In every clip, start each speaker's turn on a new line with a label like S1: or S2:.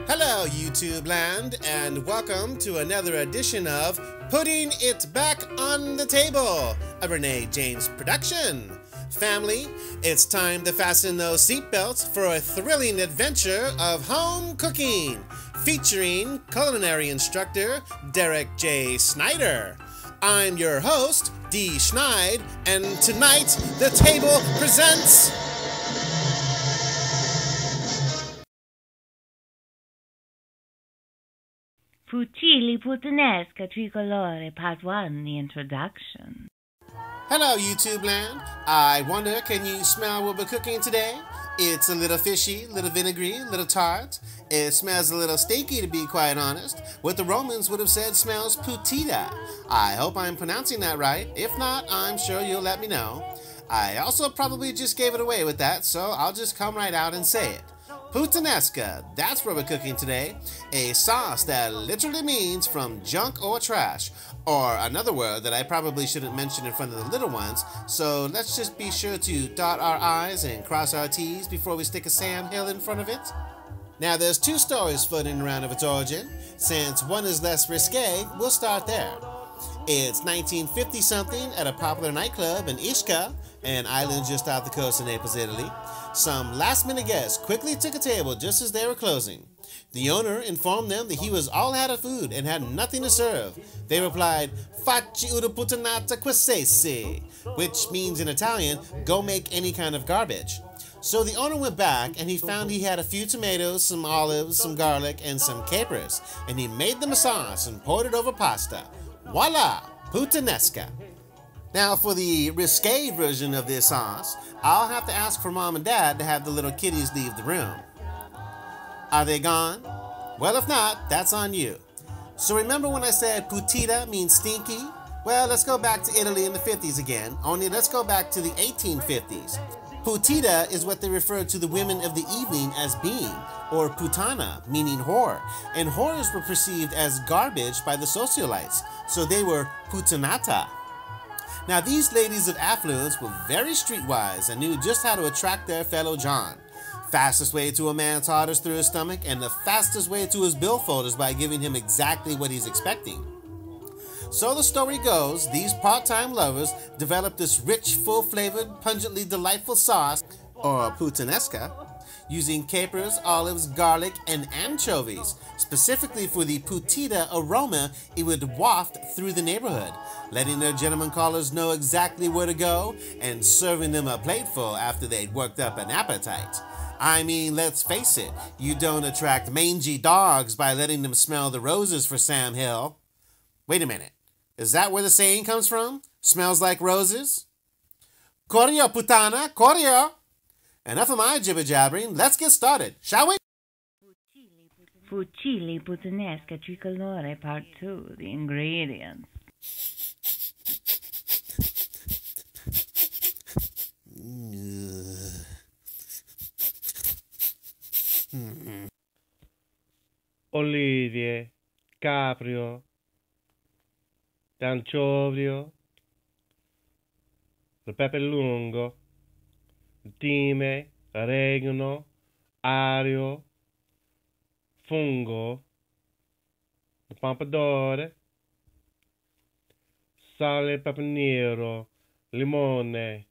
S1: Hello, YouTube land, and welcome to another edition of Putting It Back on the Table, a Renee James production. Family, it's time to fasten those seatbelts for a thrilling adventure of home cooking, featuring culinary instructor Derek J. Snyder. I'm your host, D. Schneid, and tonight the table presents...
S2: Fusilli Puttanesca Tri-Colore Part 1, the introduction.
S1: Hello, YouTube land. I wonder, can you smell what we're cooking today? It's a little fishy, a little vinegary, a little tart. It smells a little stinky, to be quite honest. What the Romans would have said smells puttida. I hope I'm pronouncing that right. If not, I'm sure you'll let me know. I also probably just gave it away with that, so I'll just come right out and say it. Puttanesca, that's what we're cooking today. A sauce that literally means from junk or trash, or another word that I probably shouldn't mention in front of the little ones, so let's just be sure to dot our I's and cross our T's before we stick a Sam Hill in front of it. Now there's two stories floating around of its origin. Since one is less risque, we'll start there. It's 1950-something at a popular nightclub in Ischia, an island just off the coast of Naples, Italy. Some last-minute guests quickly took a table just as they were closing. The owner informed them that he was all out of food and had nothing to serve. They replied, "Facci una puttanata qualsiasi," which means in Italian, go make any kind of garbage. So the owner went back and he found he had a few tomatoes, some olives, some garlic, and some capers, and he made them a sauce and poured it over pasta. Voila! Puttanesca. Now for the risque version of this sauce, I'll have to ask for Mom and Dad to have the little kiddies leave the room. Are they gone? Well, if not, that's on you. So remember when I said puttida means stinky? Well, let's go back to Italy in the 50s again, only let's go back to the 1850s. Puttida is what they referred to the women of the evening as being, or puttana, meaning whore, and whores were perceived as garbage by the socialites, so they were puttanata. Now these ladies of affluence were very streetwise and knew just how to attract their fellow John. Fastest way to a man's heart is through his stomach, and the fastest way to his billfold is by giving him exactly what he's expecting. So the story goes, these part-time lovers developed this rich, full-flavored, pungently delightful sauce, or puttanesca, using capers, olives, garlic, and anchovies. Specifically for the puttida aroma, it would waft through the neighborhood, letting their gentlemen callers know exactly where to go and serving them a plateful after they'd worked up an appetite. I mean, let's face it, you don't attract mangy dogs by letting them smell the roses for Sam Hill. Wait a minute, is that where the saying comes from? Smells like roses? Corio, puttana, corio! Enough of my jibber-jabbering, let's get started, shall we?
S2: Fusilli Puttanesca Tri-Colore Part 2, the ingredients.
S3: Olivie, caprio, anchovio, il pepe lungo, thyme, oregano, aglio, fungo, il pomodoro, sale, pepe nero, limone,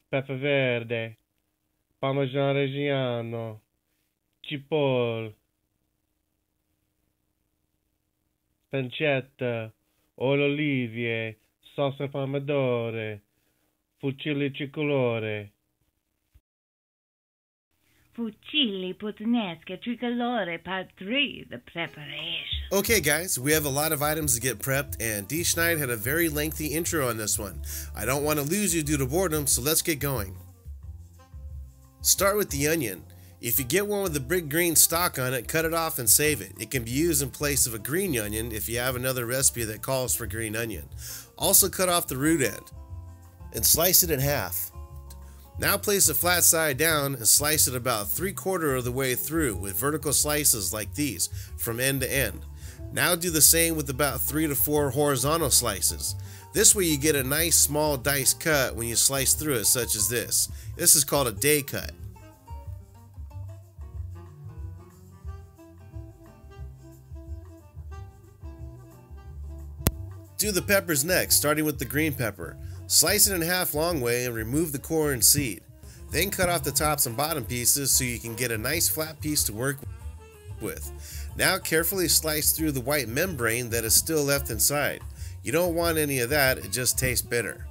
S3: pepe verde, parmesan reggiano, cipolle, pancetta, olio olivie, salsa pomodoro, fusilli Tri-Colore.
S2: Fusilli Puttanesca Tri-Colore Part 3, the preparation.
S1: Okay guys, we have a lot of items to get prepped, and D. Schneid had a very lengthy intro on this one. I don't want to lose you due to boredom, so let's get going. Start with the onion. If you get one with a big green stalk on it, cut it off and save it. It can be used in place of a green onion if you have another recipe that calls for green onion. Also cut off the root end and slice it in half. Now place it flat side down and slice it about 3/4 of the way through with vertical slices like these from end to end. Now do the same with about 3 to 4 horizontal slices. This way you get a nice small dice cut when you slice through it, such as this. This is called a day cut. Do the peppers next, starting with the green pepper. Slice it in half long way and remove the core and seed. Then cut off the tops and bottom pieces so you can get a nice flat piece to work with. Now carefully slice through the white membrane that is still left inside. You don't want any of that, it just tastes bitter.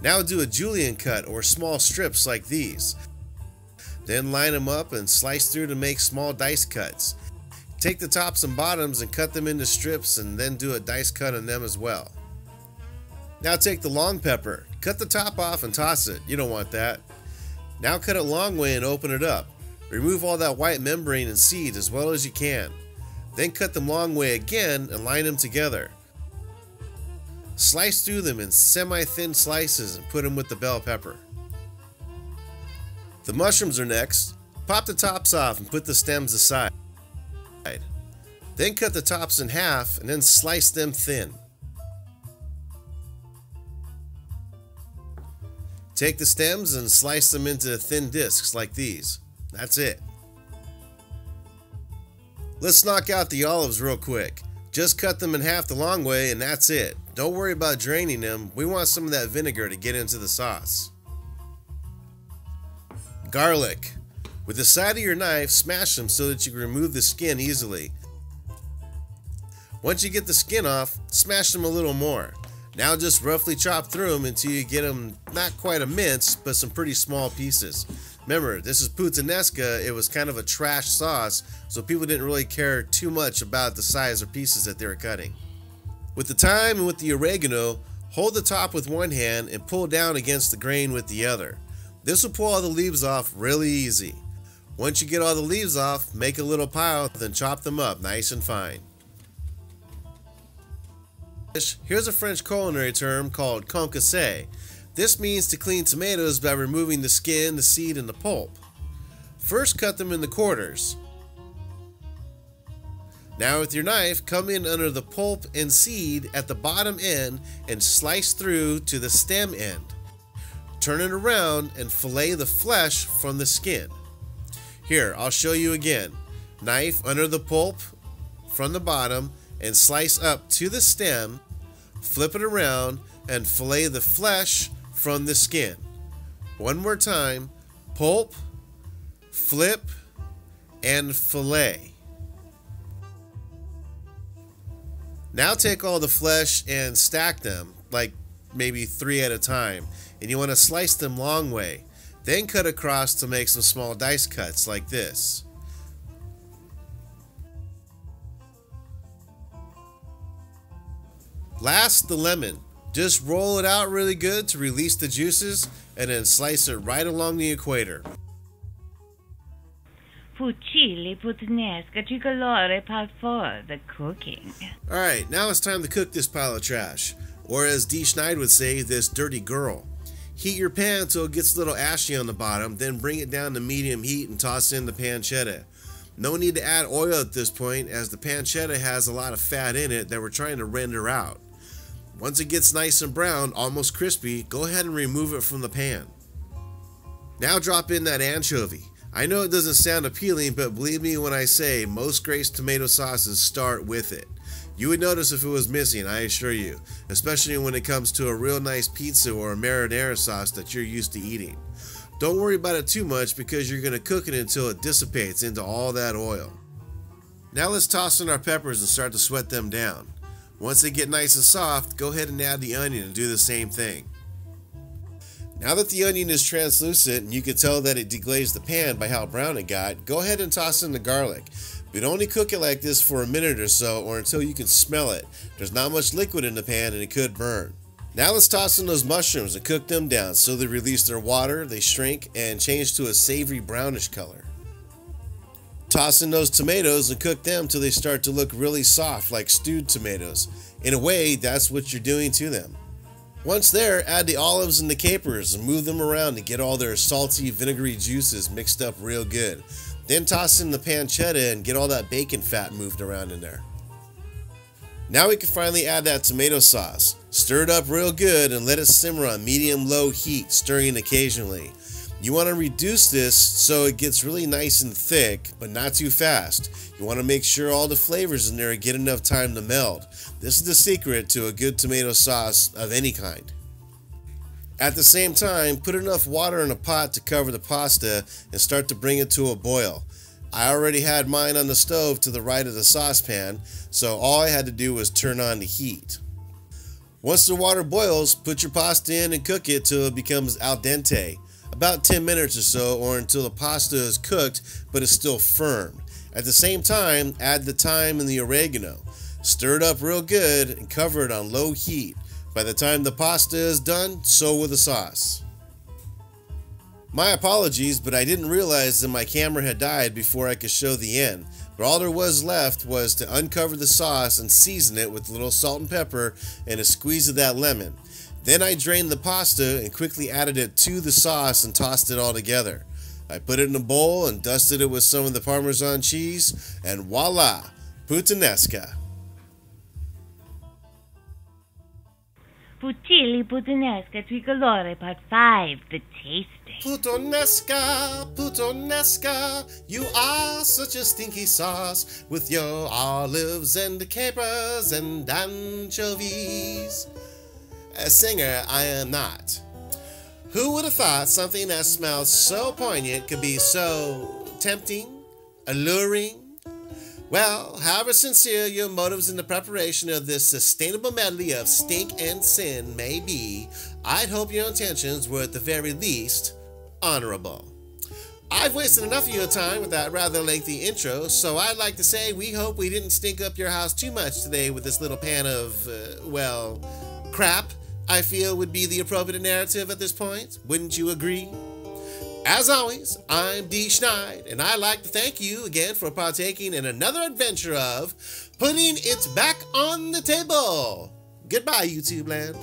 S1: Now do a julienne cut or small strips like these. Then line them up and slice through to make small dice cuts. Take the tops and bottoms and cut them into strips and then do a dice cut on them as well. Now take the long pepper, cut the top off and toss it, you don't want that. Now cut it long way and open it up. Remove all that white membrane and seed as well as you can. Then cut them long way again and line them together. Slice through them in semi-thin slices and put them with the bell pepper. The mushrooms are next. Pop the tops off and put the stems aside. Then cut the tops in half and then slice them thin. Take the stems and slice them into thin discs like these. That's it. Let's knock out the olives real quick. Just cut them in half the long way and that's it. Don't worry about draining them. We want some of that vinegar to get into the sauce. Garlic. With the side of your knife, smash them so that you can remove the skin easily. Once you get the skin off, smash them a little more. Now just roughly chop through them until you get them not quite a mince, but some pretty small pieces. Remember, this is Puttanesca. It was kind of a trash sauce, so people didn't really care too much about the size or pieces that they were cutting. With the thyme and with the oregano, hold the top with one hand and pull down against the grain with the other. This will pull all the leaves off really easy. Once you get all the leaves off, make a little pile, then chop them up nice and fine. Here's a French culinary term called concasse. This means to clean tomatoes by removing the skin, the seed, and the pulp. First cut them into quarters. Now with your knife, come in under the pulp and seed at the bottom end and slice through to the stem end. Turn it around and fillet the flesh from the skin. Here, I'll show you again. Knife under the pulp from the bottom and slice up to the stem, flip it around and fillet the flesh from the skin. One more time, pulp, flip, and fillet. Now take all the flesh and stack them, like maybe 3 at a time, and you want to slice them long way. Then cut across to make some small dice cuts like this. Last, the lemon. Just roll it out really good to release the juices and then slice it right along the equator.
S2: Fusilli, Puttanesca, Tri-Colore, part 4, the cooking.
S1: Alright, now it's time to cook this pile of trash. Or as Dee Schneid would say, this dirty girl. Heat your pan until it gets a little ashy on the bottom, then bring it down to medium heat and toss in the pancetta. No need to add oil at this point as the pancetta has a lot of fat in it that we're trying to render out. Once it gets nice and brown, almost crispy, go ahead and remove it from the pan. Now drop in that anchovie. I know it doesn't sound appealing, but believe me when I say most great tomato sauces start with it. You would notice if it was missing, I assure you, especially when it comes to a real nice pizza or a marinara sauce that you're used to eating. Don't worry about it too much because you're going to cook it until it dissipates into all that oil. Now let's toss in our peppers and start to sweat them down. Once they get nice and soft, go ahead and add the onion and do the same thing. Now that the onion is translucent and you can tell that it deglazed the pan by how brown it got, go ahead and toss in the garlic. But only cook it like this for a minute or so or until you can smell it. There's not much liquid in the pan and it could burn. Now let's toss in those mushrooms and cook them down so they release their water, they shrink, and change to a savory brownish color. Toss in those tomatoes and cook them till they start to look really soft like stewed tomatoes. In a way, that's what you're doing to them. Once there, add the olives and the capers and move them around to get all their salty, vinegary juices mixed up real good. Then toss in the pancetta and get all that bacon fat moved around in there. Now we can finally add that tomato sauce. Stir it up real good and let it simmer on medium-low heat, stirring occasionally. You want to reduce this so it gets really nice and thick, but not too fast. You want to make sure all the flavors in there get enough time to meld. This is the secret to a good tomato sauce of any kind. At the same time, put enough water in a pot to cover the pasta and start to bring it to a boil. I already had mine on the stove to the right of the saucepan, so all I had to do was turn on the heat. Once the water boils, put your pasta in and cook it till it becomes al dente. About 10 minutes or so, or until the pasta is cooked but is still firm. At the same time, add the thyme and the oregano. Stir it up real good and cover it on low heat. By the time the pasta is done, so will the sauce. My apologies, but I didn't realize that my camera had died before I could show the end. But all there was left was to uncover the sauce and season it with a little salt and pepper and a squeeze of that lemon. Then I drained the pasta and quickly added it to the sauce and tossed it all together. I put it in a bowl and dusted it with some of the Parmesan cheese, and voila, Puttanesca.
S2: Fusilli Puttanesca Tri-Colore Part 5, the tasting.
S1: Puttanesca, Puttanesca, you are such a stinky sauce with your olives and capers and anchovies. A singer I am not. Who would have thought something that smells so poignant could be so tempting, alluring? Well, however sincere your motives in the preparation of this sustainable medley of stink and sin may be, I'd hope your intentions were at the very least honorable. I've wasted enough of your time with that rather lengthy intro, so I'd like to say we hope we didn't stink up your house too much today with this little pan of, well, crap, I feel would be the appropriate narrative at this point. Wouldn't you agree? As always, I'm D. Schneid, and I'd like to thank you again for partaking in another adventure of putting it back on the table. Goodbye, YouTube land.